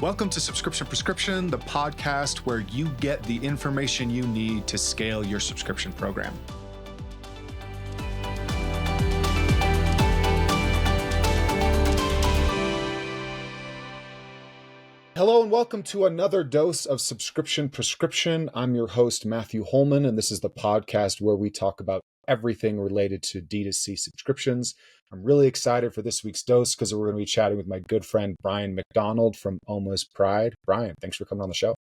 Welcome to Subscription Prescription, the podcast where you get the information you need to scale your subscription program. Hello and welcome to another dose of Subscription Prescription. I'm your host, Matthew Holman, and this is the podcast where we talk about everything related to D2C subscriptions. I'm really excited for this week's dose because we're going to be chatting with my good friend, Bryan MacDonald from Almost Pride. Bryan, thanks for coming on the show.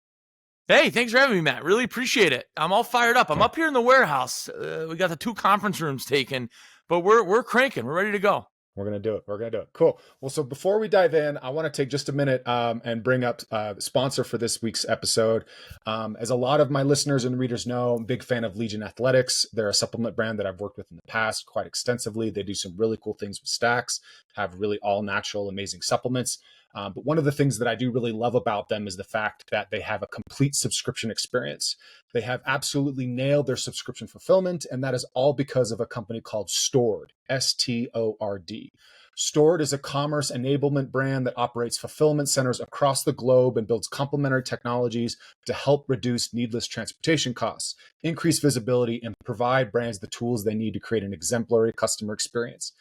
Hey, thanks for having me, Matt. Really appreciate it. I'm all fired up. I'm up here in the warehouse. We got the 2 conference rooms taken, but we're cranking. We're ready to go. We're going to do it. Cool. Well, so before we dive in, I want to take just a minute and bring up the sponsor for this week's episode. As a lot of my listeners and readers know, I'm a big fan of Legion Athletics. They're a supplement brand that I've worked with in the past quite extensively. They do some really cool things with stacks, have really all natural, amazing supplements. But one of the things that I do really love about them is the fact that they have a complete subscription experience. They have absolutely nailed their subscription fulfillment, and that is all because of a company called Stored, S-T-O-R-D. Stored is a commerce enablement brand that operates fulfillment centers across the globe and builds complementary technologies to help reduce needless transportation costs, increase visibility, and provide brands the tools they need to create an exemplary customer experience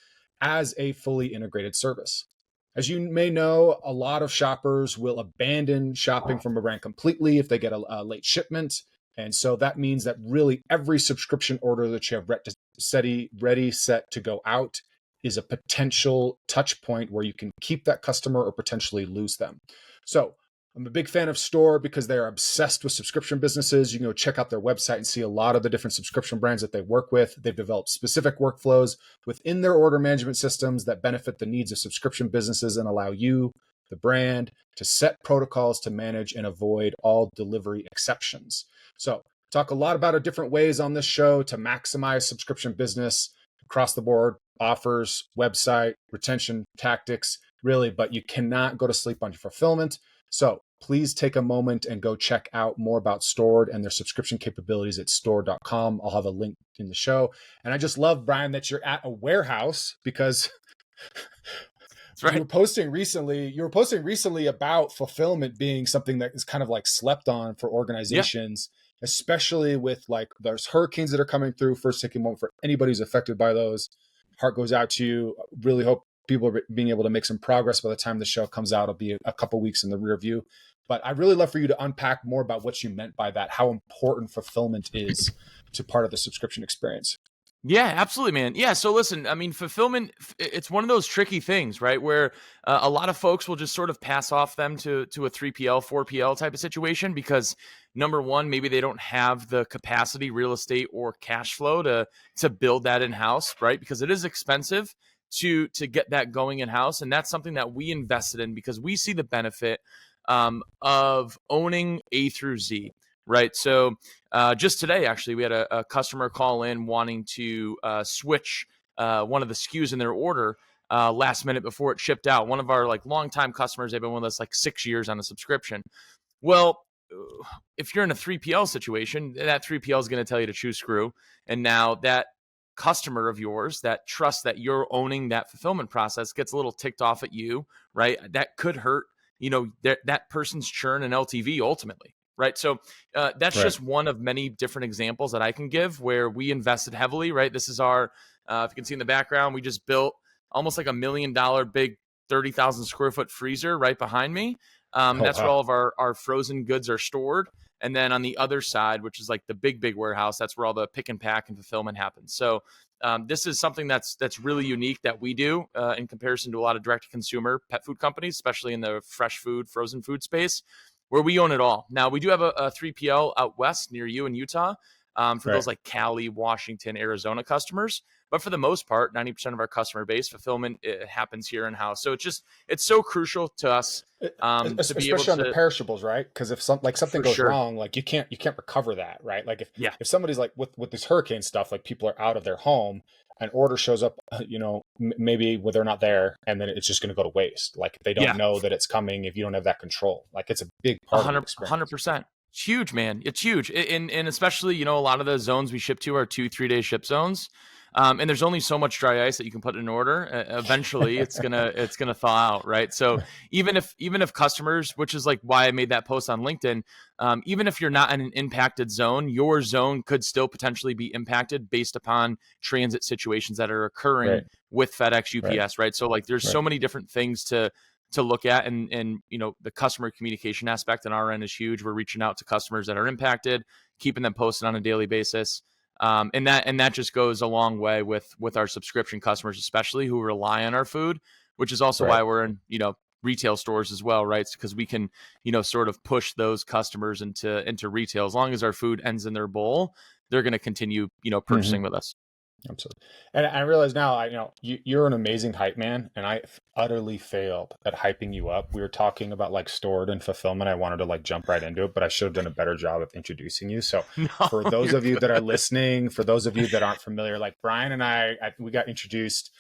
as a fully integrated service. As you may know, a lot of shoppers will abandon shopping from a brand completely if they get a late shipment. And so that means that really every subscription order that you have ready, set to go out is a potential touch point where you can keep that customer or potentially lose them. So I'm a big fan of Store because they are obsessed with subscription businesses. You can go check out their website and see a lot of the different subscription brands that they work with. They've developed specific workflows within their order management systems that benefit the needs of subscription businesses and allow you, the brand, to set protocols to manage and avoid all delivery exceptions. So talk a lot about different ways on this show to maximize subscription business across the board, offers, website, retention tactics, really, but you cannot go to sleep on your fulfillment. So please take a moment and go check out more about Stored and their subscription capabilities at stored.com. I'll have a link in the show. And I just love, Bryan, that you're at a warehouse because That's right. you were posting recently about fulfillment being something that is kind of like slept on for organizations, especially with like there's hurricanes that are coming through. First, take a moment for anybody who's affected by those. Heart goes out to you. Really hope people are being able to make some progress by the time the show comes out. It'll be a couple weeks in the rear view. But I'd really love for you to unpack more about what you meant by that, how important fulfillment is to part of the subscription experience. Yeah, absolutely, man. Yeah. So listen, I mean, fulfillment, it's one of those tricky things, right? Where a lot of folks will just sort of pass off them to a 3PL, 4PL type of situation because number one, maybe they don't have the capacity, real estate, or cash flow to build that in-house, right? Because it is expensive to get that going in-house. And that's something that we invested in because we see the benefit of owning A through Z, right? So just today, actually, we had a customer call in wanting to switch one of the SKUs in their order last minute before it shipped out. One of our like longtime customers, they've been with us like 6 years on a subscription. Well, if you're in a 3PL situation, that 3PL is going to tell you to choose screw. And now that customer of yours that trusts that you're owning that fulfillment process gets a little ticked off at you, right? That could hurt, that person's churn and LTV ultimately, right? So that's just one of many different examples that I can give where we invested heavily, right? This is our, if you can see in the background, we just built almost like $1 million big 30,000 square foot freezer right behind me. That's where all of our frozen goods are stored. And then on the other side, which is like the big warehouse, that's where all the pick and pack and fulfillment happens. So this is something that's really unique that we do in comparison to a lot of direct-to-consumer pet food companies, especially in the fresh food, frozen food space, where we own it all. Now, we do have a 3PL out west near you in Utah for those like Cali, Washington, Arizona customers. But for the most part, 90% of our customer base fulfillment happens here in-house. So it's so crucial to us to be able to, especially on the perishables, right? Because if something goes wrong, like you can't recover that, right? Like if somebody's like with this hurricane stuff, like people are out of their home, an order shows up, maybe when they're not there, and then it's just going to go to waste. Like they don't know that it's coming if you don't have that control. Like it's a big part of the experience. 100%. It's huge, man. It's huge. And especially, a lot of the zones we ship to are 2-3 day ship zones. And there's only so much dry ice that you can put in order. Eventually, it's gonna thaw out, right? So even if customers, which is like why I made that post on LinkedIn, even if you're not in an impacted zone, your zone could still potentially be impacted based upon transit situations that are occurring Right. with FedEx, Right. UPS, right? So like there's Right. so many different things to look at, and the customer communication aspect on our end is huge. We're reaching out to customers that are impacted, keeping them posted on a daily basis. And that just goes a long way with our subscription customers, especially who rely on our food, which is also Right. why we're in retail stores as well, right? Because we can sort of push those customers into retail. As long as our food ends in their bowl, they're going to continue Hmm. purchasing with us. Absolutely. And I realize now, you're an amazing hype man, and I utterly failed at hyping you up. We were talking about like stored and fulfillment. I wanted to like jump right into it, but I should have done a better job of introducing you. So No, for those you're of you that are good. listening, for those of you that aren't familiar, like Bryan and we got introduced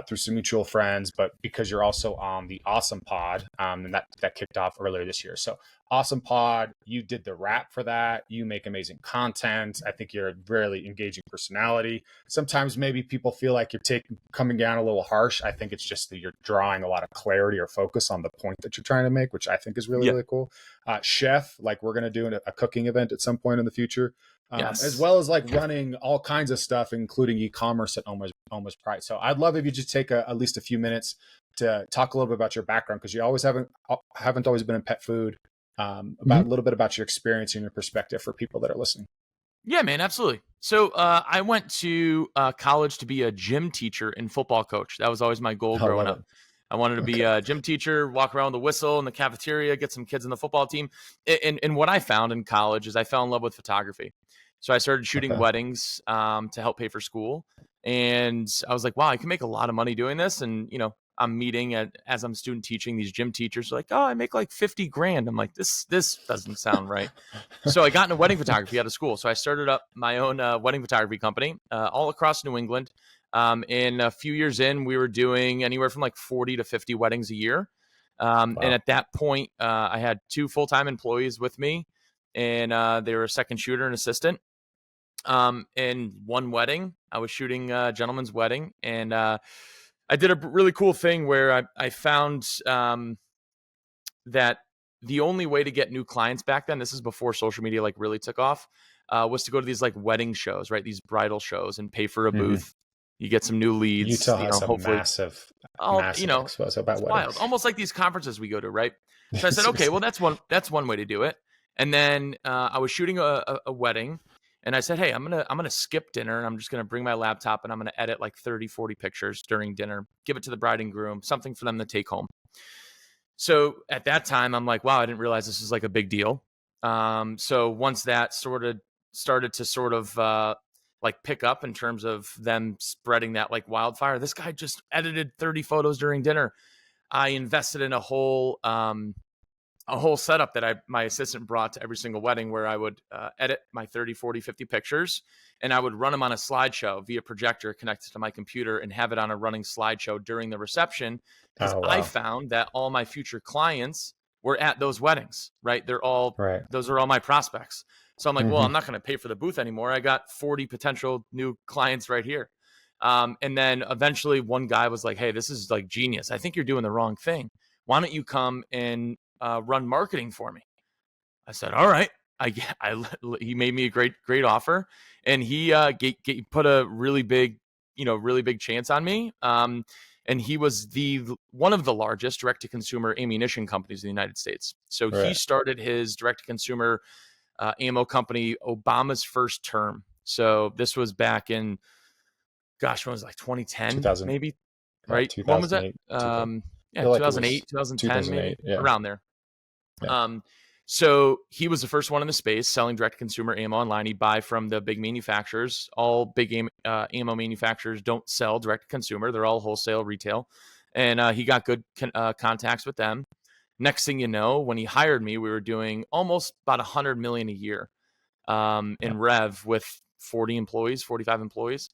through some mutual friends, but because you're also on the Awesome Pod, and that kicked off earlier this year. So Awesome Pod, you did the rap for that. You make amazing content. I think you're a really engaging personality. Sometimes maybe people feel like you're coming down a little harsh. I think it's just that you're drawing a lot of clarity or focus on the point that you're trying to make, which I think is really, Yeah. really cool. Chef, like we're going to do a cooking event at some point in the future. As Yes. well as like running all kinds of stuff, including e-commerce at almost price. So I'd love if you just take at least a few minutes to talk a little bit about your background, because you always haven't always been in pet food. About a little bit about your experience and your perspective for people that are listening. Yeah, man, absolutely. So I went to college to be a gym teacher and football coach. That was always my goal I growing love up. it. I wanted to be Okay. a gym teacher, walk around with a whistle in the cafeteria, get some kids in the football team. And what I found in college is I fell in love with photography. So I started shooting Okay. weddings to help pay for school. And I was like, wow, I can make a lot of money doing this. And, I'm meeting as I'm student teaching, these gym teachers are like, oh, I make like 50 grand. I'm like, this doesn't sound right. So I got into wedding photography out of school. So I started up my own wedding photography company all across New England. And a few years in, we were doing anywhere from like 40 to 50 weddings a year. And Wow. at that point, I had two full-time employees with me, and they were a second shooter and assistant. In one wedding, I was shooting a gentleman's wedding, and I did a really cool thing where I found that the only way to get new clients back then, this is before social media like really took off, was to go to these like wedding shows, right? These bridal shows and pay for a Hmm. booth. You get some new leads, Utah has a hopefully. massive expos about It's wild. weddings. Almost like these conferences we go to, right? So I said, okay, well Seriously. that's one way to do it. And then I was shooting a wedding, and I said, hey, I'm gonna skip dinner, and I'm just gonna bring my laptop, and I'm gonna edit like 30, 40 pictures during dinner, give it to the bride and groom, something for them to take home. So at that time, I'm like, wow, I didn't realize this was like a big deal. So once that started to sort of like pick up in terms of them spreading that like wildfire, this guy just edited 30 photos during dinner. I invested in a whole setup that my assistant brought to every single wedding, where I would edit my 30, 40, 50 pictures, and I would run them on a slideshow via projector connected to my computer and have it on a running slideshow during the reception, because Oh, I wow. found that all my future clients were at those weddings, right? Right. Those are all my prospects. So I'm like, well, Hmm. I'm not going to pay for the booth anymore. I got 40 potential new clients right here. And then eventually one guy was like, hey, this is like genius. I think you're doing the wrong thing. Why don't you come and run marketing for me? I said, all right. He made me a great offer, and he put a really big chance on me. And he was one of the largest direct to consumer ammunition companies in the United States. So he Right. started his direct to consumer ammo company Obama's first term. So this was back in, gosh, when was it, like 2010, 2000. maybe, Yeah. right? When was that? 2008. 2000. I Yeah, feel like it was 2008, 2010, 2008. maybe Yeah. around there. Yeah. Um, so he was the first one in the space selling direct consumer ammo online. He'd buy from the big manufacturers. All big ammo manufacturers don't sell direct to consumer; they're all wholesale, retail. And he got good contacts with them. Next thing you know, when he hired me, we were doing almost about 100 million a year Yeah. in rev with 40 employees, 45 employees.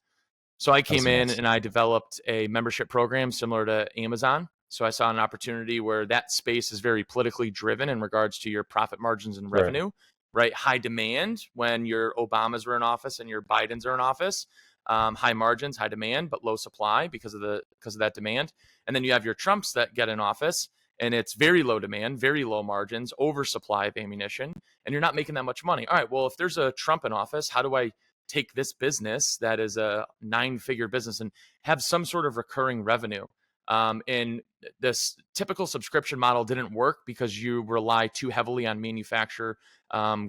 So I came That's in nuts. and I developed a membership program similar to Amazon. So I saw an opportunity where that space is very politically driven in regards to your profit margins and Right. revenue, right? High demand when your Obamas are in office and your Bidens are in office. high margins, high demand, but low supply because of that demand. And then you have your Trumps that get in office, and it's very low demand, very low margins, oversupply of ammunition, and you're not making that much money. All right, well, if there's a Trump in office, how do I take this business that is a 9-figure business and have some sort of recurring revenue? And this typical subscription model didn't work because you rely too heavily on manufacturer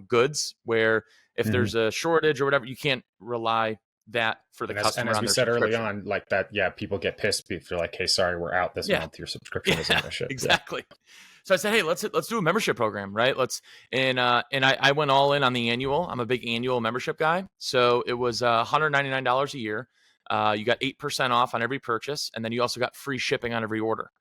goods, where if Mhm. there's a shortage or whatever, you can't rely that for the And customer as on we their said early subscription. on, like that, yeah, people get pissed if you're like, hey, sorry, we're out this Yeah, month. Your subscription isn't yeah, going to ship. Yeah. exactly. So I said, hey, let's do a membership program, right? And I went all in on the annual. I'm a big annual membership guy, so it was $199 a year. You got 8% off on every purchase, and then you also got free shipping on every order.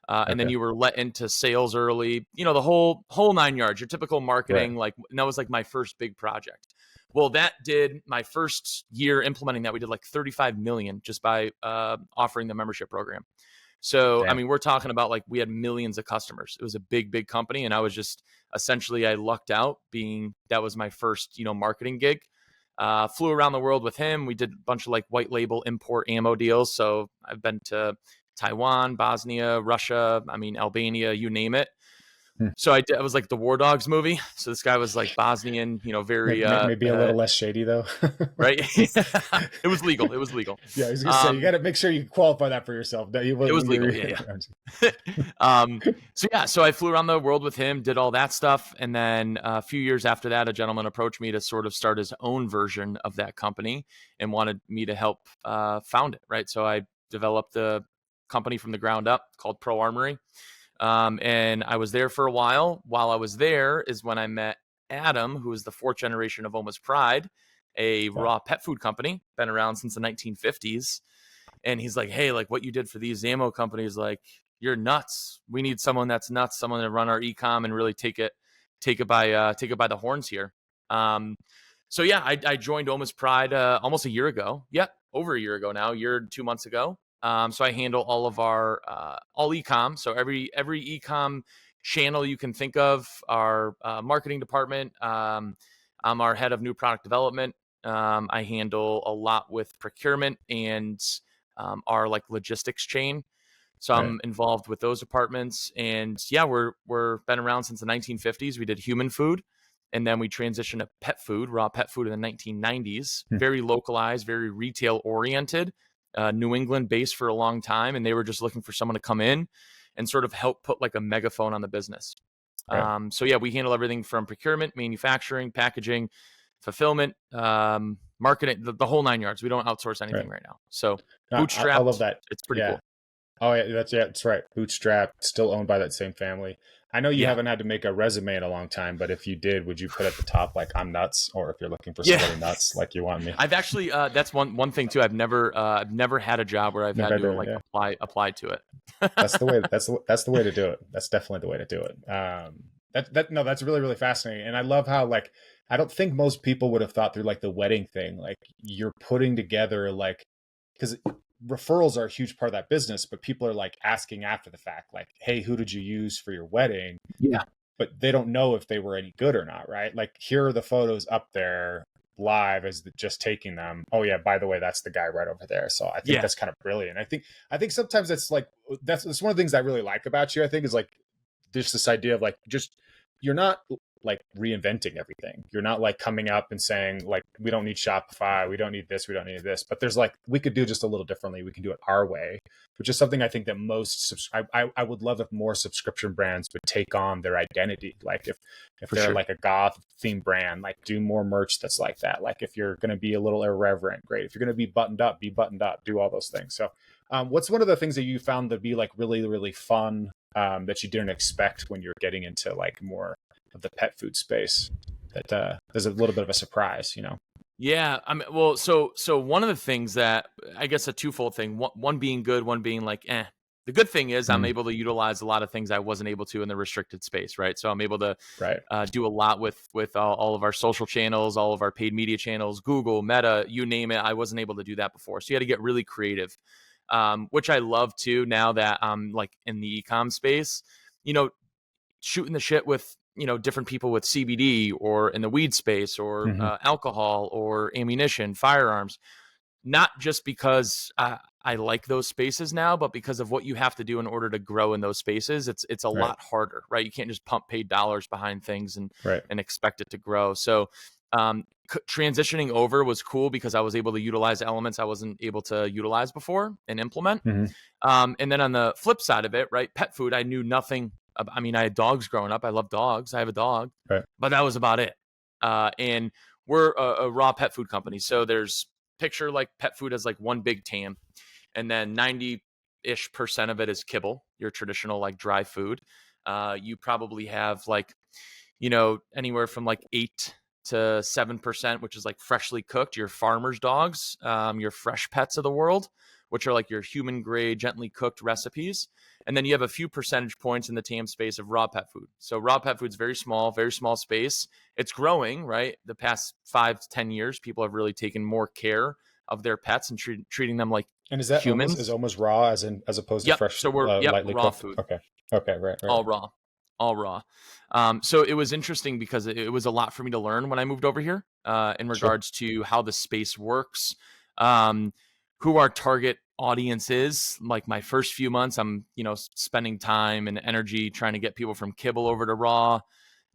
And then Okay. you were let into sales early, the whole 9 yards, your typical Right. marketing. And that was like my first big project. Well, that did my first year implementing that. We did like 35 million just by offering the membership program. So, I Damn. mean, we're talking about like we had millions of customers. It was a big, big company. And I was just essentially, I lucked out being that was my first, marketing gig. Flew around the world with him. We did a bunch of like white label import ammo deals. So I've been to Taiwan, Bosnia, Russia, I mean, Albania, you name it. Hmm. So I was like the War Dogs movie. So this guy was like Bosnian, very, Maybe a little less shady though. right. It was legal. It was legal. Yeah, I was gonna say you got to make sure you qualify that for yourself. That you, It was legal. Yeah. So I flew around the world with him, did all that stuff. And then a few years after that, a gentleman approached me to sort of start his own version of that company and wanted me to help found it. Right. So I developed the company from the ground up called Pro Armory. And I was there for a while. While I was there is when I met Adam, who is the 4th generation of Oma's Pride, a Wow. raw pet food company, been around since the 1950s. And he's like, hey, like what you did for these ammo companies, like you're nuts. We need someone that's nuts, someone to run our ecom and really take it by the horns here. So yeah, I joined Oma's Pride almost a year ago. Yep, over a year ago now, a year and 2 months ago. So I handle all of our all ecom. So every ecom channel you can think of, our marketing department. I'm our head of new product development. I handle a lot with procurement and our like logistics chain. So Right. I'm involved with those departments. And yeah, we're been around since the 1950s. We did human food, and then we transitioned to pet food, raw pet food in the 1990s. Hmm. Very localized, very retail oriented, New England based for a long time, and they were just looking for someone to come in and sort of help put like a megaphone on the business. Right. So yeah, we handle everything from procurement, manufacturing, packaging, fulfillment, marketing, the whole 9 yards. We don't outsource anything Right. right now. So I love bootstrapped, that. it's pretty Yeah. cool. Oh yeah, that's right. Bootstrap, still owned by that same family. I know you Yeah. haven't had to make a resume in a long time, but if you did, would you put at the top like I'm nuts, or if you're looking for Yeah. somebody nuts, like you want me? I've actually that's one thing too. I've never had a job where I've Never had had to to, like yeah. apply to it. That's the way. That's the way to do it. That's definitely the way to do it. No, that's really really fascinating, and I love how like I don't think most people would have thought through like the wedding thing. Like you're putting together like because referrals are a huge part of that business, but people are like asking after the fact, like, hey, who did you use for your wedding? Yeah. But they don't know if they were any good or not, right? Like here are the photos up there live as just taking them. Oh yeah, by the way, that's the guy right over there. So I think Yeah. that's kind of brilliant. I think sometimes it's like that's one of the things I really like about you. I think is like there's this idea of like just you're not like reinventing everything. You're not like coming up and saying like we don't need Shopify, we don't need this, we don't need this. But there's like we could do just a little differently. We can do it our way, which is something I think that most I would love if more subscription brands would take on their identity. Like if For they're sure. like a goth theme brand, like do more merch that's like that. Like if you're going to be a little irreverent, great. If you're going to be buttoned up, do all those things. So what's one of the things that you found to be like really really fun that you didn't expect when you're getting into like more of the pet food space that there's a little bit of a surprise, you know? Yeah, I mean, well, so one of the things that I guess a twofold thing, one being good, one being like, eh. The good thing is I'm Mm, able to utilize a lot of things I wasn't able to in the restricted space, right? So I'm able to right. do a lot with all of our social channels, all of our paid media channels, Google, Meta, you name it. I wasn't able to do that before, so you had to get really creative, which I love too. Now that I'm like in the e-com space, you know, shooting the shit with different people with CBD or in the weed space or Hmm. alcohol or ammunition, firearms. not just because I like those spaces now, but because of what you have to do in order to grow in those spaces. It's a Right. lot harder, right? You can't just pump paid dollars behind things Right. and expect it to grow. So transitioning over was cool because I was able to utilize elements I wasn't able to utilize before and implement. Mm-hmm. And then on the flip side of it, right, pet food, I knew nothing. I mean, I had dogs growing up. I love dogs. I have a dog, Right. but that was about it. And we're a raw pet food company. So there's picture like pet food as like one big TAM, and then 90-ish% of it is kibble, your traditional like dry food. You probably have like, anywhere from like 8 to 7%, which is like freshly cooked, your farmer's dogs, your fresh pets of the world, which are like your human grade, gently cooked recipes. And then you have a few percentage points in the TAM space of raw pet food. So raw pet food is very small space. It's growing, right? The past 5 to 10 years, people have really taken more care of their pets and treating them like And is that humans. almost raw as opposed to Yep. fresh, So lightly raw cooked? food, Okay. Okay. Right. Right. all raw, all raw. So it was interesting because it was a lot for me to learn when I moved over here in Sure. regards to how the space works, um, who our target audience is. Like my first few months, I'm spending time and energy trying to get people from kibble over to raw.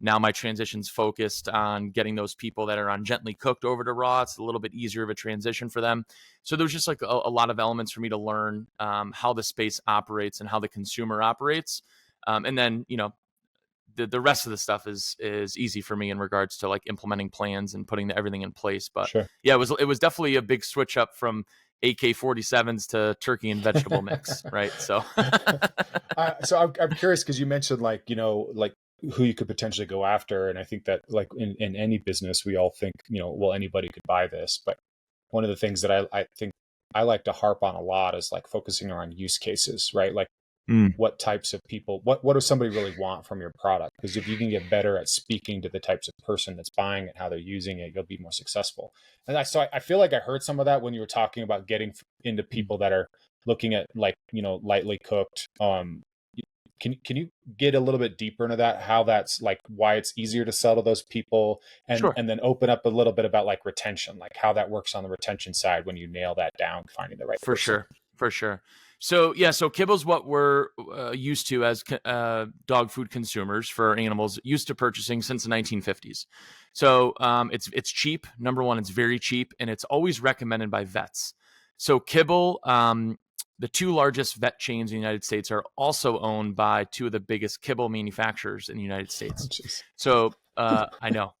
Now my transition's focused on getting those people that are on gently cooked over to raw. It's a little bit easier of a transition for them. So there's just like a lot of elements for me to learn how the space operates and how the consumer operates. And then, the rest of the stuff is easy for me in regards to like implementing plans and putting everything in place. But Sure. yeah, it was definitely a big switch up from AK-47s to turkey and vegetable mix, right? So So I'm curious because you mentioned like like who you could potentially go after, and I think that like in any business we all think well, anybody could buy this, but one of the things that I think I like to harp on a lot is like focusing on use cases, right? Like Mm, what types of people, what does somebody really want from your product? Because if you can get better at speaking to the types of person that's buying it, how they're using it, you'll be more successful. And I feel like I heard some of that when you were talking about getting into people that are looking at like lightly cooked. Can you get a little bit deeper into that? How that's like why it's easier to sell to those people, sure. and then open up a little bit about like retention, like how that works on the retention side when you nail that down, finding the right For person. sure. For sure. So yeah, so kibble's what we're used to as dog food consumers for animals, used to purchasing since the 1950s. So it's cheap. Number one, it's very cheap, and it's always recommended by vets. So kibble, the two largest vet chains in the United States are also owned by two of the biggest kibble manufacturers in the United Oh, States. jeez. So I know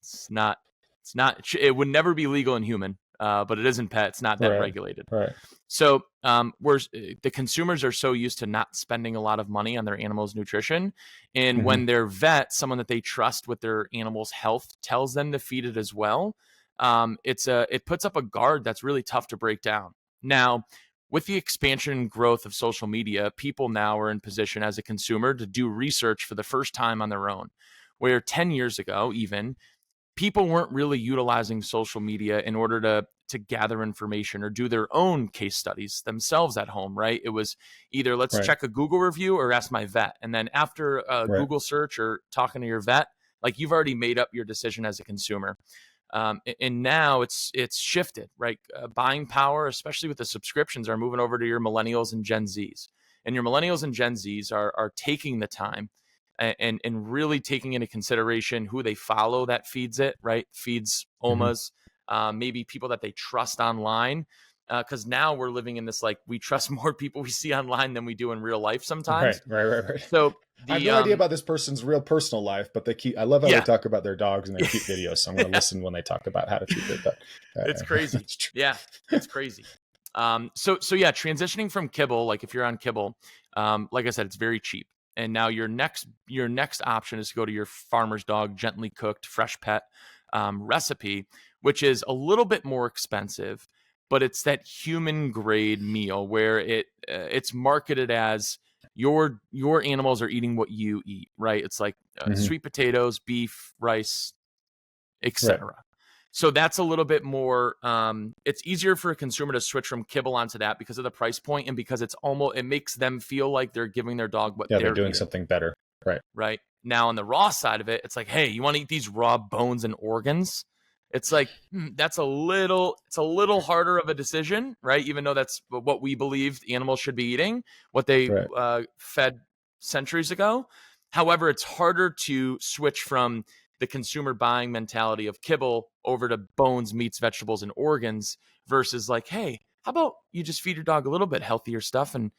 it would never be legal in human, but it isn't pet. It's not that Right. regulated. Right. So the consumers are so used to not spending a lot of money on their animals' nutrition, and Mm-hmm. when their vet, someone that they trust with their animal's health, tells them to feed it as well, it puts up a guard that's really tough to break down. Now, with the expansion and growth of social media, people now are in position as a consumer to do research for the first time on their own. Where 10 years ago, even people weren't really utilizing social media in order to gather information or do their own case studies themselves at home, right? It was either let's Right. check a Google review or ask my vet. And then after a Right. Google search or talking to your vet, like you've already made up your decision as a consumer. And now it's shifted, right? Buying power, especially with the subscriptions, are moving over to your millennials and Gen Zs. And your millennials and Gen Zs are taking the time and really taking into consideration who they follow that feeds it, right? Feeds Mm-hmm. OMAs, maybe people that they trust online. Because now we're living in this like we trust more people we see online than we do in real life Right. sometimes. Right. Right. Right. So I have the no idea about this person's real personal life, but I love how they yeah, talk about their dogs and their cute videos. So I'm going to listen when they talk about how to treat their pet. it's crazy. That's true. Yeah, it's crazy. So yeah, transitioning from kibble, like if you're on kibble, like I said, it's very cheap. And now your next option is to go to your farmer's dog, gently cooked, fresh pet recipe, which is a little bit more expensive, but it's that human grade meal where it's marketed as your animals are eating what you eat, right? It's like Mm-hmm. sweet potatoes, beef, rice, Right. etc. So that's a little bit more. It's easier for a consumer to switch from kibble onto that because of the price point and because it makes them feel like they're giving their dog what Yeah, they're they're doing eating. something better. Right. Right now, on the raw side of it, it's like, hey, you want to eat these raw bones and organs? It's like, it's a little harder of a decision, right? Even though that's what we believed animals should be eating, what they Right. fed centuries ago. However, it's harder to switch from the consumer buying mentality of kibble over to bones, meats, vegetables, and organs versus like, hey, how about you just feed your dog a little bit healthier stuff and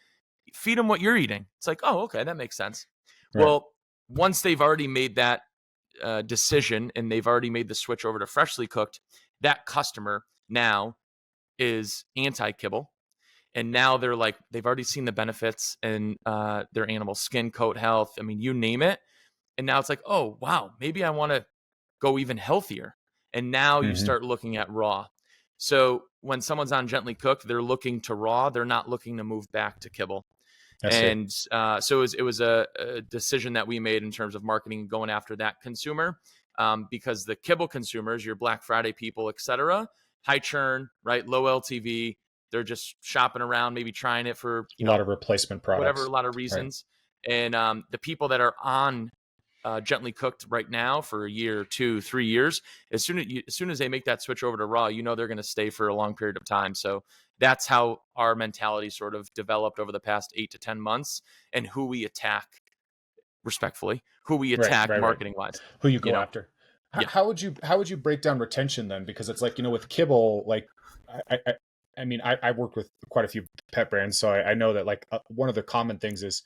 feed them what you're eating? It's like, oh, okay, that makes sense. Right. Well, once they've already made that decision and they've already made the switch over to freshly cooked, that customer now is anti-kibble. And now they're like, they've already seen the benefits in their animal skin, coat health. I mean, you name it. And now it's like, oh, wow, maybe I want to go even healthier. And now you Hmm. start looking at raw. So when someone's on gently cooked, they're looking to raw. They're not looking to move back to kibble. I see. And so it was a decision that we made in terms of marketing going after that consumer, because the kibble consumers, your Black Friday people, etc., high churn, right, low LTV, they're just shopping around, maybe trying it for A lot of replacement whatever, products. a lot of Right. reasons. And the people that are on gently cooked right now for a year, 2, 3 years, as soon as they make that switch over to raw, they're going to stay for a long period of time. So that's how our mentality sort of developed over the past 8 to 10 months, and who we attack, respectfully, who we Right. attack Right. Right. marketing wise. Who you You go know, after? yeah, How would you break down retention then? Because it's like, with kibble, like I mean, I worked with quite a few pet brands, so I know that like one of the common things is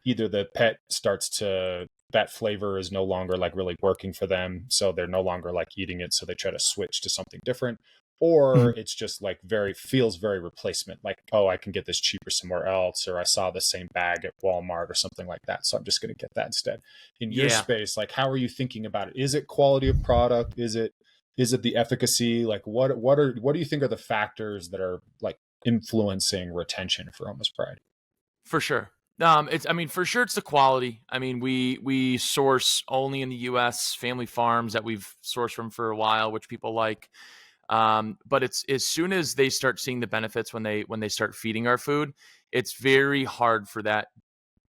either the pet starts to that flavor is no longer like really working for them, so they're no longer like eating it, so they try to switch to something different, or Mhm. it's just like feels very replacement, like, oh, I can get this cheaper somewhere else, or I saw the same bag at Walmart or something like that, so I'm just going to get that instead. In your Yeah, space, like, how are you thinking about it? Is it quality of product? Is it the efficacy? Like, what do you think are the factors that are like influencing retention for Almost Pride? for sure. It's, I mean, for sure, it's the quality. I mean, we source only in the U.S. family farms that we've sourced from for a while, which people like. But it's as soon as they start seeing the benefits when they start feeding our food, it's very hard for that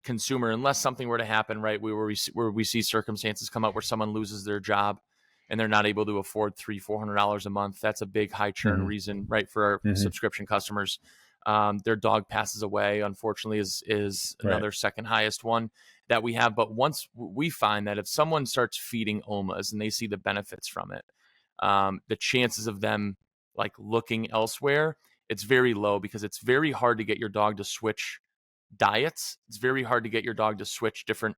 consumer, unless something were to happen, right? Where we see circumstances come up where someone loses their job and they're not able to afford $300-400 a month. That's a big high churn Hmm. reason, right, for our Hmm. subscription customers. Their dog passes away, unfortunately, is Right. another second highest one that we have. But once we find that if someone starts feeding OMAs and they see the benefits from it, the chances of them like looking elsewhere, it's very low, because it's very hard to get your dog to switch diets. It's very hard to get your dog to switch different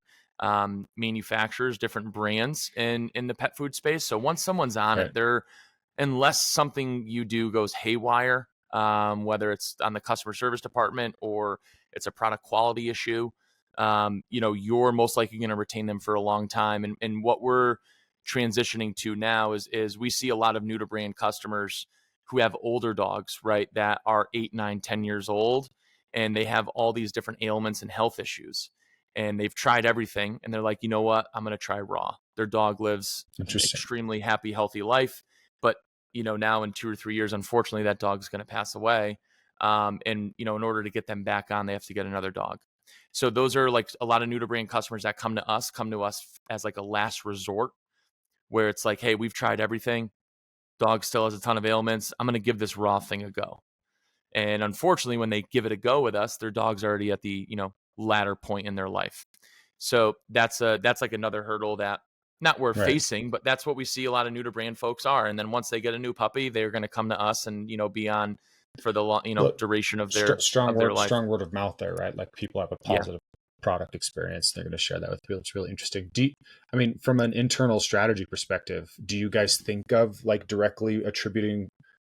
manufacturers, different brands in the pet food space. So once someone's on Right. it, unless something you do goes haywire, whether it's on the customer service department or it's a product quality issue, you're most likely going to retain them for a long time. And what we're transitioning to now is we see a lot of new to brand customers who have older dogs, right, that are 8, 9, 10 years old, and they have all these different ailments and health issues. And they've tried everything, and they're like, you know what? I'm going to try raw. Their dog lives an Interesting. extremely happy, healthy life. But, now in 2 or 3 years, unfortunately, that dog's going to pass away. And, in order to get them back on, they have to get another dog. So those are like a lot of new to brand customers that come to us as like a last resort, where it's like, hey, we've tried everything. Dog still has a ton of ailments. I'm going to give this raw thing a go. And unfortunately, when they give it a go with us, their dog's already at the, latter point in their life. So that's like another hurdle that not we're Right. facing, but that's what we see a lot of new to brand folks are. And then once they get a new puppy, they're going to come to us and, be on for the long, Look, duration of their life. strong word of mouth there, right? Like, people have a Yeah. positive product experience, they're going to share that with people. It's really interesting. I mean, from an internal strategy perspective, do you guys think of like directly attributing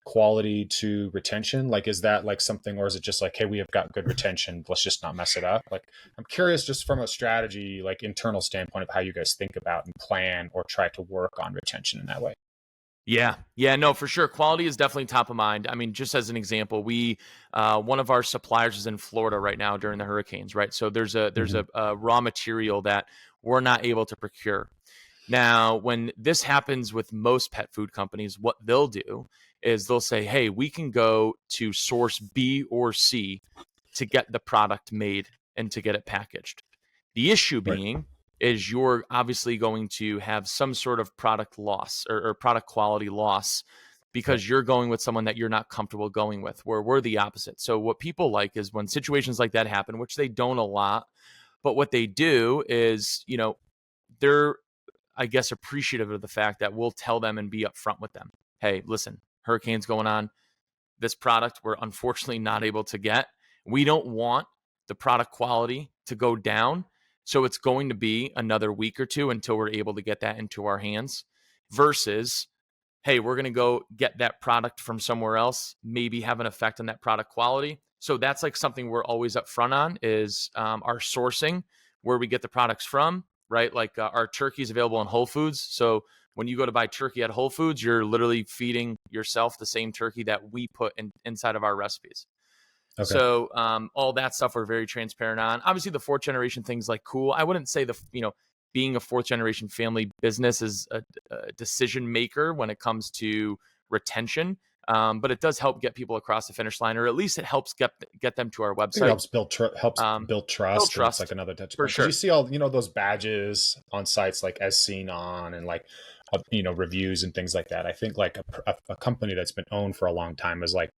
quality to retention? Like, is that like something, or is it just like, hey, we have got good retention, let's just not mess it up? Like, I'm curious just from a strategy, like internal standpoint, of how you guys think about and plan or try to work on retention in that way. Yeah. Yeah. No, for sure. Quality is definitely top of mind. I mean, just as an example, one of our suppliers is in Florida right now during the hurricanes, right? So there's Hmm. a raw material that we're not able to procure. Now, when this happens with most pet food companies, what they'll do is they'll say, hey, we can go to source B or C to get the product made and to get it packaged. The issue Right. being is you're obviously going to have some sort of product loss or product quality loss Right. because you're going with someone that you're not comfortable going with, where we're the opposite. So what people like is when situations like that happen, which they don't a lot, but what they do is, they're, I guess, appreciative of the fact that we'll tell them and be upfront with them. Hey, listen, hurricane's going on. This product we're unfortunately not able to get. We don't want the product quality to go down. So it's going to be another week or two until we're able to get that into our hands versus, hey, we're going to go get that product from somewhere else, maybe have an effect on that product quality. So that's like something we're always upfront on is our sourcing, where we get the products from, right? Like our turkey is available in Whole Foods. So when you go to buy turkey at Whole Foods, you're literally feeding yourself the same turkey that we put inside of our recipes. Okay. So all that stuff we're very transparent on. Obviously, the fourth generation things like cool. I wouldn't say being a fourth generation family business is a decision maker when it comes to retention. But it does help get people across the finish line, or at least it helps get them to our I think it website. helps build Build trust, and it's like trust another touch for point because you sure. see all those badges on sites like as seen on and like reviews and things like that. I think like a company that's been owned for a long time is like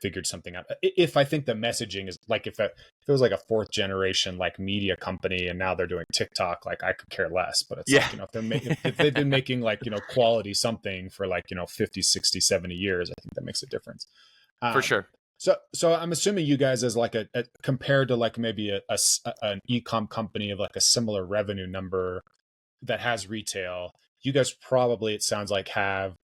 figured something out. If I think the messaging is like if it was like a fourth generation like media company and now they're doing TikTok, like I could care less. But it's Yeah, like if they've been making like quality something for like 50, 60, 70 years, I think that makes a difference. for Um, sure. so I'm assuming you guys as like a compared to like maybe an e-com company of like a similar revenue number that has retail, you guys probably, it sounds like, have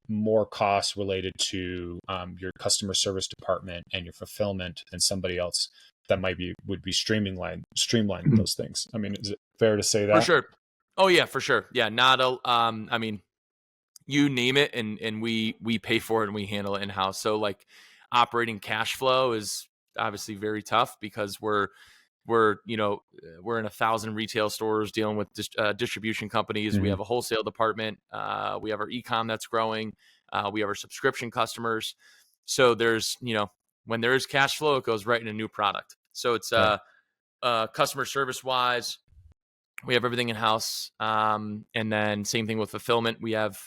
more costs related to your customer service department and your fulfillment than somebody else that would be streamlining those things. I mean, is it fair to say For that? sure. Oh yeah, for sure. Yeah, not a I mean, you name it and we pay for it and we handle it in house. So like operating cash flow is obviously very tough because we're in 1,000 retail stores dealing with distribution companies. We Mm-hmm. have a wholesale department. We have our ecom that's growing. We have our subscription customers. So there's, when there is cash flow, it goes right in a new product. So it's Right. customer service wise, we have everything in house. And then same thing with fulfillment. We have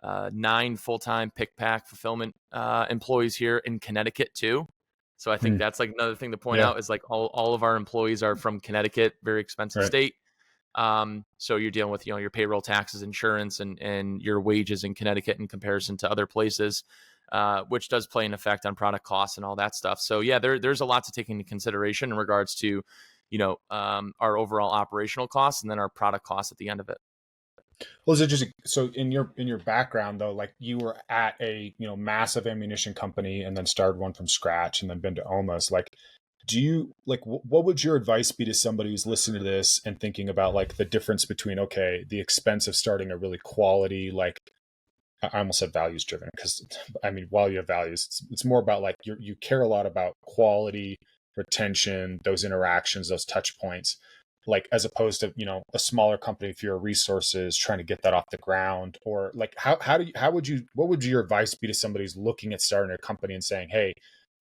9 full-time pick pack fulfillment employees here in Connecticut too. So I think Mm. that's like another thing to point Yeah. out is like all of our employees are from Connecticut, very expensive Right. state. So you're dealing with, your payroll taxes, insurance, and your wages in Connecticut in comparison to other places, which does play an effect on product costs and all that stuff. So yeah, there's a lot to take into consideration in regards to, our overall operational costs and then our product costs at the end of it. Well, is it just so in your background though, like you were at a massive ammunition company and then started one from scratch and then been to almost like, do you like what would your advice be to somebody who's listening to this and thinking about like the difference between okay, the expense of starting a really quality like I almost said values driven because I mean while you have values, it's more about like you care a lot about quality, retention, those interactions, those touch points like as opposed to a smaller company if you're resources trying to get that off the ground or like how would you what would your advice be to somebody who's looking at starting a company and saying hey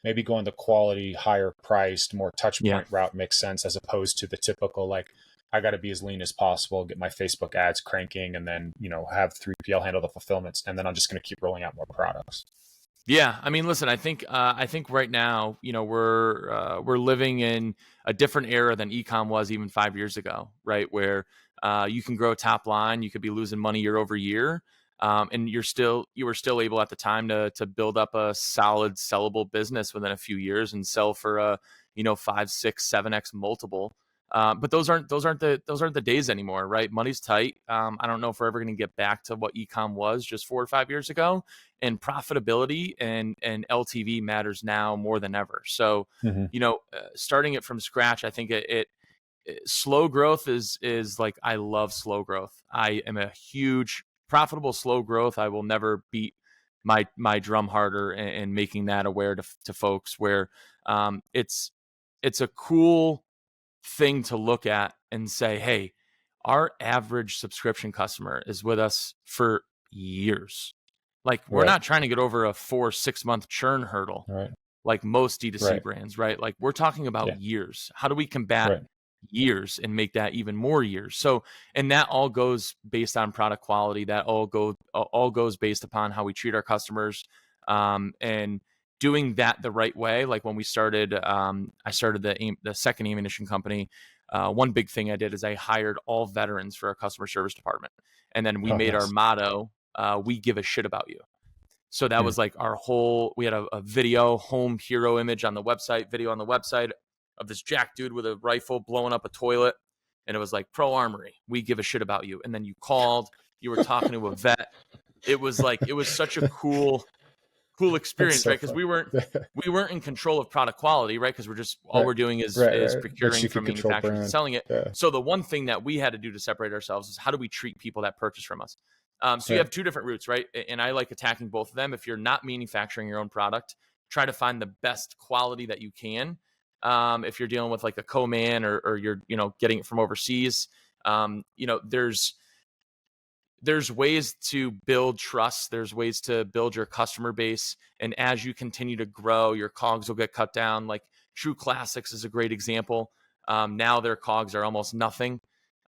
maybe going the quality higher priced more touch Yeah. point route makes sense as opposed to the typical like I got to be as lean as possible, get my Facebook ads cranking, and then have 3PL handle the fulfillments, and then I'm just going to keep rolling out more products. Yeah, I mean, listen, I think right now, we're living in a different era than ecom was even 5 years ago, right? Where you can grow top line, you could be losing money year over year, and you were still able at the time to build up a solid sellable business within a few years and sell for a 5, 6, 7x multiple. But those aren't the days anymore, right? Money's tight. I don't know if we're ever going to get back to what ecom was just 4 or 5 years ago, and profitability and LTV matters now more than ever. So, Mm-hmm. starting it from scratch, I think slow growth is like, I love slow growth. I am a huge profitable slow growth. I will never beat my drum harder and making that aware to folks where it's a cool thing to look at and say, hey, our average subscription customer is with us for years. Like, we're Right. not trying to get over a 4, 6 month churn hurdle Right. like most D2C Right. brands, right? Like, we're talking about Yeah. years. How do we combat Right. years and make that even more years. So, and that all goes based on product quality. That all goes based upon how we treat our customers, and doing that the right way. Like when we started, I started the second ammunition company. One big thing I did is I hired all veterans for our customer service department, and then we Oh, made our nice. motto, "We give a shit about you." So that Hmm. was like our whole. We had a video home hero image on the website, video on the website of this jack dude with a rifle blowing up a toilet, and it was like Pro Armory, we give a shit about you. And then you called, you were talking to a vet. It was like it was such a cool That's experience, so right? Because fun. we weren't in control of product quality, right? Because we're just all Right. we're doing is Right. But procuring you can from control manufacturers and brand. selling it. Yeah. So the one thing that we had to do to separate ourselves is how do we treat people that purchase from us? So you Right. have two different routes, right? And I like attacking both of them. If you're not manufacturing your own product, try to find the best quality that you can. If you're dealing with like a co-man, or you're getting it from overseas, there's ways to build trust. There's ways to build your customer base. And as you continue to grow, your cogs will get cut down. Like True Classics is a great example. Now their cogs are almost nothing.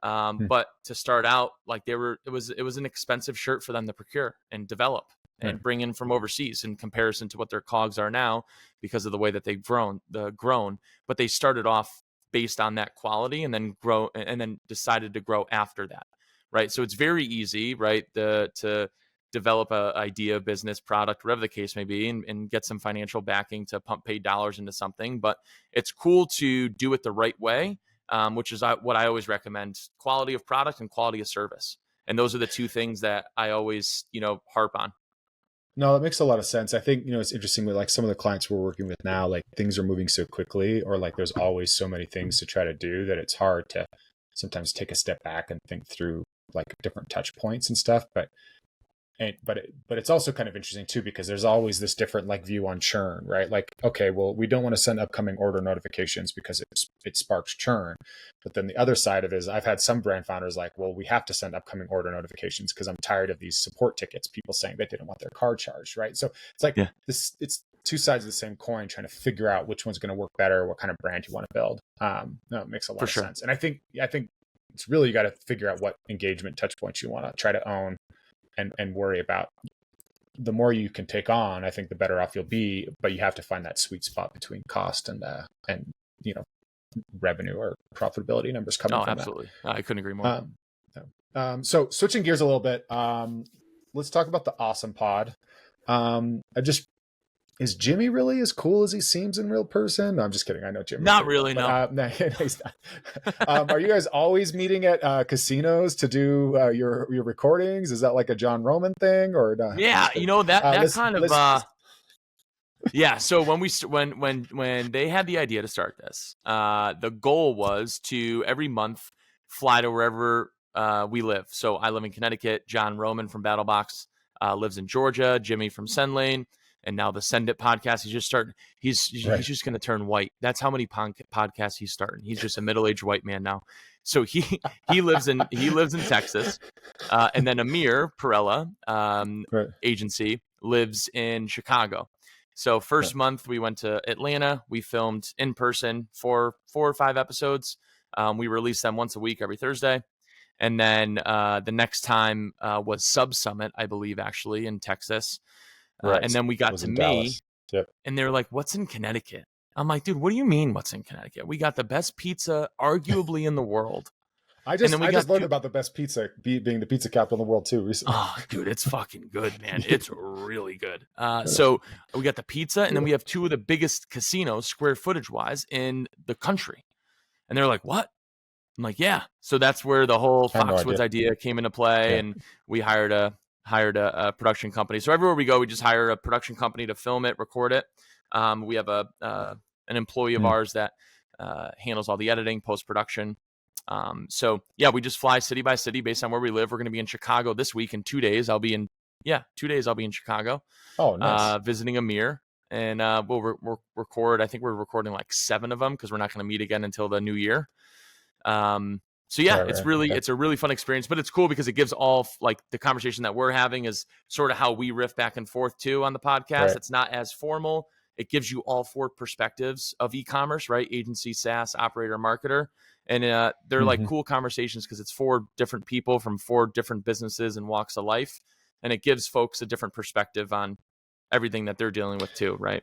Hmm. But to start out, like it was an expensive shirt for them to procure and develop Right. and bring in from overseas in comparison to what their cogs are now because of the way that they've grown. But they started off based on that quality and then decided to grow after that, right? So it's very easy, right, to develop a idea, business, product, whatever the case may be, and get some financial backing to pump paid dollars into something. But it's cool to do it the right way, which is what I always recommend: quality of product and quality of service. And those are the two things that I always, harp on. No, that makes a lot of sense. I think, it's interesting with like some of the clients we're working with now, like things are moving so quickly, or like there's always so many things to try to do that it's hard to sometimes take a step back and think through like different touch points and stuff. But it's also kind of interesting too, because there's always this different like view on churn, right? Like, okay, well, we don't want to send upcoming order notifications because it sparks churn. But then the other side of it is I've had some brand founders like, well, we have to send upcoming order notifications because I'm tired of these support tickets, people saying they didn't want their card charged, right? So it's like Yeah, it's two sides of the same coin, trying to figure out which one's going to work better, what kind of brand you want to build. No, it makes a lot for of sure. sense. And I think it's really, you got to figure out what engagement touch points you want to try to own and worry about. The more you can take on, I think the better off you'll be, but you have to find that sweet spot between cost and you know revenue or profitability numbers coming Oh, from that. absolutely. I couldn't agree more. So switching gears a little bit, let's talk about the Awesome Pod. I just Is Jimmy really as cool as he seems in real person? No, I'm just kidding. I know Jimmy's Not pretty cool, really, but no. no, he's not. Are you guys always meeting at casinos to do your recordings? Is that like a John Roman thing, or no? I'm Yeah, just kidding. that Let's kind of let's yeah. So when they had the idea to start this, the goal was to every month fly to wherever we live. So I live in Connecticut. John Roman from BattleBox lives in Georgia. Jimmy from Send Lane, and now the Send It podcast. He's just starting. He's right. just going to turn white. That's how many podcasts he's starting. He's just a middle aged white man now. So he lives in Texas, and then Amir Perella Right. agency lives in Chicago. So Right. first month we went to Atlanta. We filmed in person for 4 or 5 episodes. We released them once a week, every Thursday. And then the next time was Sub Summit, I believe, actually in Texas. Right. And then we got Was to in me, Dallas. Yep. and they were like, "What's in Connecticut?" I'm like, "Dude, what do you mean? What's in Connecticut? We got the best pizza, arguably in the world." I And just then we I just got learned to about the best pizza being the pizza capital in the world too recently. Oh, dude, it's fucking good, man. It's really good. So we got the pizza, and then we have two of the biggest casinos, square footage wise, in the country. And they're like, "What?" I'm like, "Yeah." So that's where the whole I had no Foxwoods idea. idea came into play, Yeah. and we hired a production company. So everywhere we go, we just hire a production company to film it, record it. We have an employee of Hmm. ours that handles all the editing, post production. So yeah, we just fly city by city based on where we live. We're going to be in Chicago this week. In 2 days, I'll be in. Yeah, 2 days I'll be in Chicago, Oh, nice. visiting Amir, and we'll record. I think we're recording like 7 of them because we're not going to meet again until the new year. So yeah, Right. Right. Okay. it's a really fun experience, but it's cool because it gives all like the conversation that we're having is sort of how we riff back and forth too on the podcast. Right. It's not as formal. It gives you all 4 perspectives of e-commerce, right? Agency, SaaS, operator, marketer. And they're like Hmm. cool conversations because it's 4 different people from 4 different businesses and walks of life, and it gives folks a different perspective on everything that they're dealing with too, right?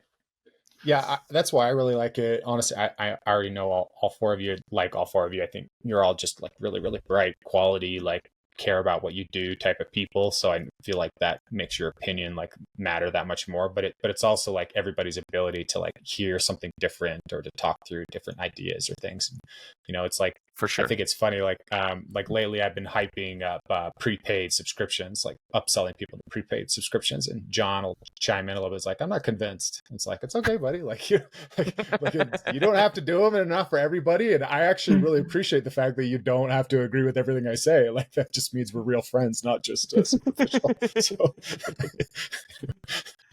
Yeah, that's why I really like it. Honestly, I already know all four of you, like all four of you. I think you're all just like really, really bright, quality, like care about what you do type of people. So I feel like that makes your opinion like matter that much more. But it's also like everybody's ability to like hear something different or to talk through different ideas or things. It's like For I sure. think it's funny, like lately I've been hyping up prepaid subscriptions, like upselling people to prepaid subscriptions, and John will chime in a little bit. It's like, I'm not convinced. It's like, it's okay, buddy. Like you don't have to do them, and not for everybody. And I actually really appreciate the fact that you don't have to agree with everything I say. Like that just means we're real friends, not just superficial. So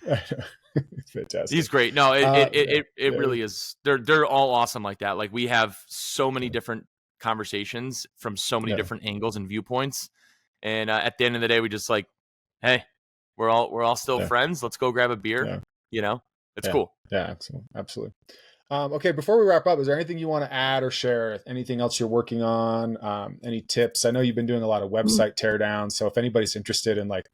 it's He's fantastic. great. No, Yeah, it yeah, really is. They're all awesome like that. Like we have so many different conversations from so many yeah, different angles and viewpoints, and at the end of the day, we just like, hey, we're all still yeah, friends. Let's go grab a beer. yeah, You know, it's yeah, cool. yeah. Absolutely, absolutely. Okay, before we wrap up, is there anything you want to add or share? Anything else you're working on? Any tips? I know you've been doing a lot of website teardowns, so if anybody's interested in like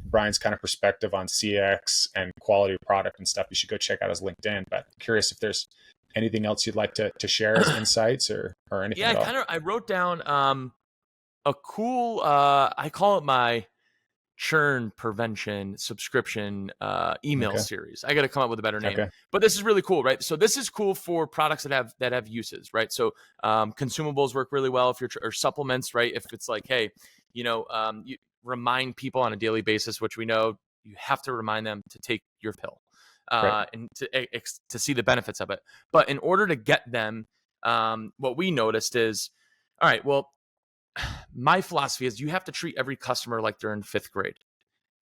Bryan's kind of perspective on CX and quality of product and stuff, you should go check out his LinkedIn. But I'm curious if there's anything else you'd like to share as insights or anything Yeah, at all. I wrote down a cool I call it my churn prevention subscription email Okay. series. I got to come up with a better name, Okay. but this is really cool, right? So this is cool for products that have uses, right? So consumables work really well if you're or supplements, right? If it's like, hey, you remind people on a daily basis, which we know you have to remind them to take your pill Right. and to see the benefits of it. But in order to get them, what we noticed is, all right, well, my philosophy is you have to treat every customer like they're in 5th grade.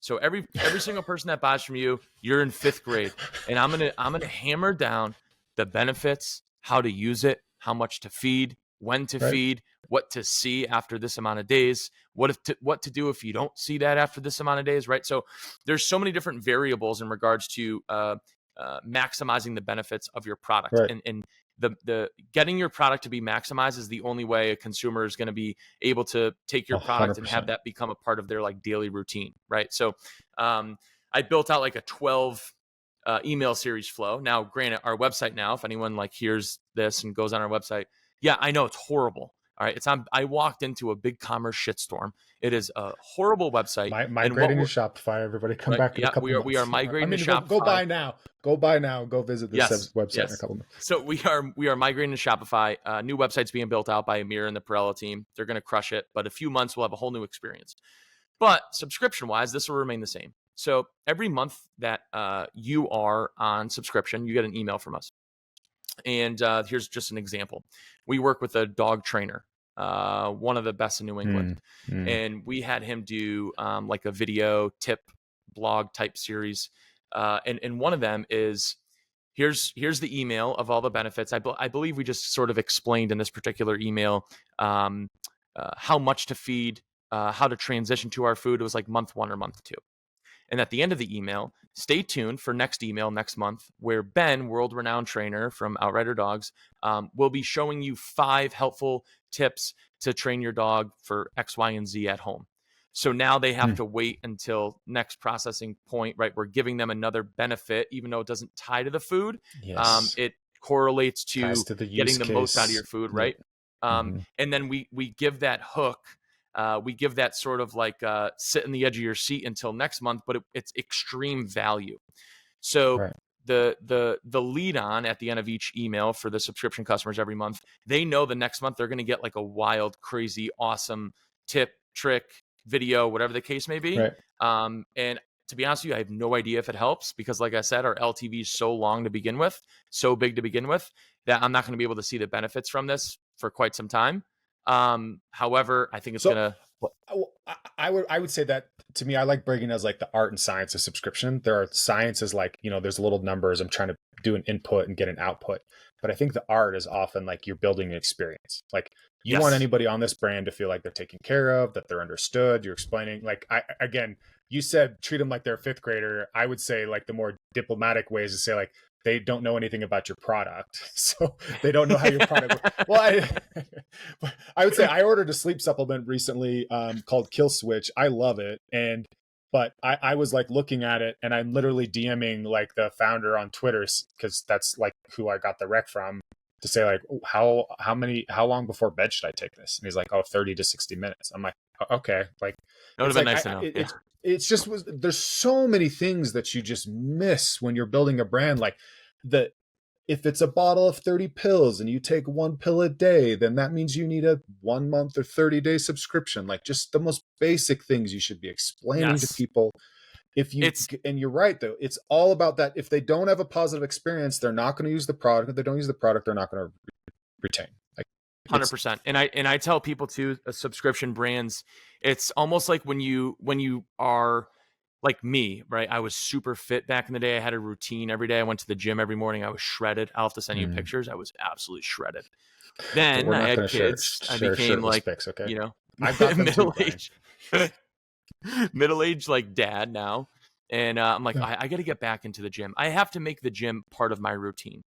So every single person that buys from you, you're in 5th grade, and I'm gonna hammer down the benefits, how to use it, how much to feed, when to Right. feed, what to see after this amount of days, what to do if you don't see that after this amount of days, right? So there's so many different variables in regards to maximizing the benefits of your product, Right. and the getting your product to be maximized is the only way a consumer is going to be able to take your A hundred product and have percent. that become a part of their like daily routine, right? So I built out like a 12 email series flow. Now, granted, our website now, if anyone like hears this and goes on our website, yeah, I know it's horrible. All right, I walked into a big commerce shitstorm. It is a horrible website, and what Migrating to we're Shopify. Everybody, come right, back in a yeah, we couple are we are months. I migrating to mean, go Shopify. buy now. Go buy now. Go visit this Yes, website in a yes. couple months. So we are migrating to Shopify. New website's being built out by Amir and the Perella team. They're going to crush it. But a few months, we'll have a whole new experience. But subscription wise, this will remain the same. So every month that you are on subscription, you get an email from us. And here's just an example. We work with a dog trainer, one of the best in New England. Mm, mm, And we had him do like a video tip blog type series. And one of them is here's the email of all the benefits. I believe we just sort of explained in this particular email how much to feed, how to transition to our food. It was like month 1 or month 2. And at the end of the email, stay tuned for next email next month, where Ben, world renowned trainer from Outrider Dogs, will be showing you 5 helpful tips to train your dog for X, Y, and Z at home. So now they have mm. to wait until next processing point, right? We're giving them another benefit, even though it doesn't tie to the food. Yes. It correlates Ties to to the use getting the most out of case. your food, Yep. right? Hmm. And then we give that hook, we give that sort of like sit in the edge of your seat until next month, but it's extreme value. So Right. the lead on at the end of each email for the subscription customers every month, they know the next month they're going to get like a wild, crazy, awesome tip, trick, video, whatever the case may be. Right. And to be honest with you, I have no idea if it helps because, like I said, our LTV is so long to begin with, so big to begin with, that I'm not going to be able to see the benefits from this for quite some time. However, I think it's So gonna. I would say that to me, I like breaking as like the art and science of subscription. There are sciences like, there's little numbers. I'm trying to do an input and get an output. But I think the art is often like you're building an experience. Like you want Yes. anybody on this brand to feel like they're taken care of, that they're understood. You're explaining like again, you said treat them like they're a 5th grader. I would say like the more diplomatic ways to say like they don't know anything about your product. So they don't know how your product works. Well, I would say I ordered a sleep supplement recently called Kill Switch. I love it. But I was like looking at it, and I'm literally DMing like the founder on Twitter, because that's like who I got the rec from, to say like, how long before bed should I take this? And he's like, 30 to 60 minutes. I'm like, okay. Like, That would have been nice to know. It's just, there's so many things that you just miss when you're building a brand. Like, if it's a bottle of 30 pills and you take one pill a day, then that means you need a 1 month or 30-day subscription. Like, just the most basic things you should be explaining to people. And you're right, though, it's all about that. If they don't have a positive experience, they're not going to use the product. If they don't use the product, they're not going to retain. Like, 100%. And I tell people too, subscription brands, it's almost like when you are like me, right? I was super fit back in the day. I had a routine every day. I went to the gym every morning. I was shredded. I'll have to send you pictures. I was absolutely shredded. Then I had kids. I became like, pics, okay? You know, I've got middle-aged like dad now. And I'm like, I got to get back into the gym. I have to make the gym part of my routine.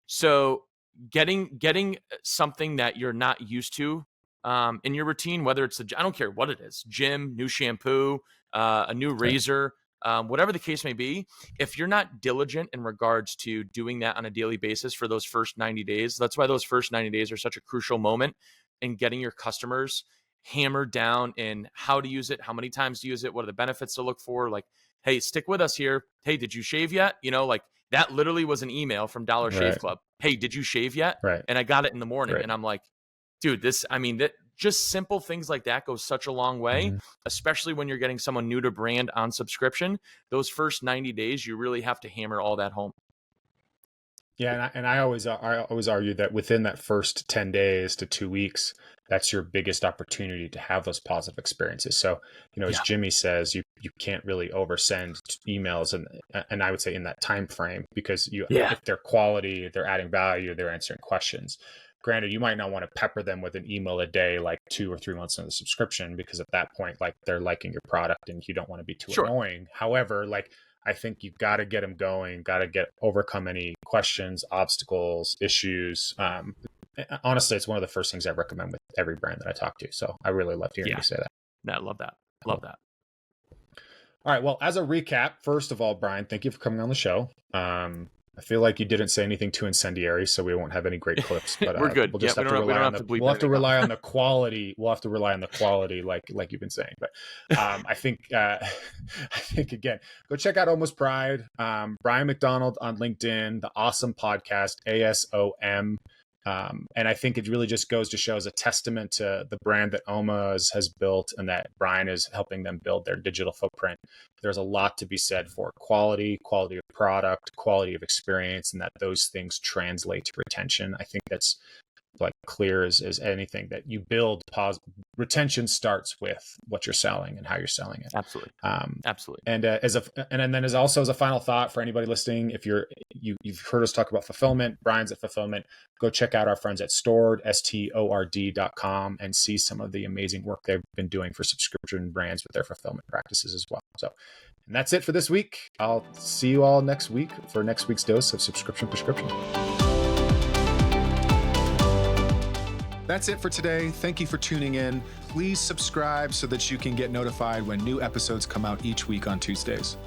So getting something that you're not used to in your routine, whether it's I don't care what it is, gym, new shampoo, a new razor, whatever the case may be, if you're not diligent in regards to doing that on a daily basis for those first 90 days, that's why those first 90 days are such a crucial moment in getting your customers hammered down in how to use it, how many times to use it, what are the benefits to look for, like, hey, stick with us here. Hey, did you shave yet? You know, like that literally was an email from Dollar Shave Club. Hey, did you shave yet? Right. And I got it in the morning. And I'm like, dude, that just simple things like that goes such a long way, especially when you're getting someone new to brand on subscription. Those first 90 days, you really have to hammer all that home. Yeah, and I always argue that within that first 10 days to 2 weeks, that's your biggest opportunity to have those positive experiences. So, you know, as Jimmy says, you can't really oversend emails, and I would say in that time frame, because if they're quality, they're adding value, they're answering questions. Granted, you might not want to pepper them with an email a day, like 2 or 3 months into the subscription, because at that point, like, they're liking your product and you don't want to be too annoying. However, like, I think you've got to get them going, got to overcome any questions, obstacles, issues. Honestly, it's one of the first things I recommend with every brand that I talk to. So I really loved hearing you say that. No, I love that. Love that. All right. Well, as a recap, first of all, Bryan, thank you for coming on the show. I feel like you didn't say anything too incendiary, so we won't have any great clips. But we're good. We'll just have to rely on the quality. We'll have to rely on the quality, like you've been saying. But I think again, go check out Almost Pride. Bryan MacDonald on LinkedIn, the awesome podcast ASOM. And I think it really just goes to show as a testament to the brand that Oma's has built, and that Bryan is helping them build their digital footprint. There's a lot to be said for quality of product, quality of experience, and that those things translate to retention. I think that's like clear as anything, that you build retention starts with what you're selling and how you're selling it. Absolutely. Absolutely. And then as a final thought for anybody listening, if you've heard us talk about fulfillment, Bryan's at Fulfillment, go check out our friends at STORD.com and see some of the amazing work they've been doing for subscription brands with their fulfillment practices as well. So, and that's it for this week. I'll see you all next week for next week's dose of Subscription Prescription. That's it for today. Thank you for tuning in. Please subscribe so that you can get notified when new episodes come out each week on Tuesdays.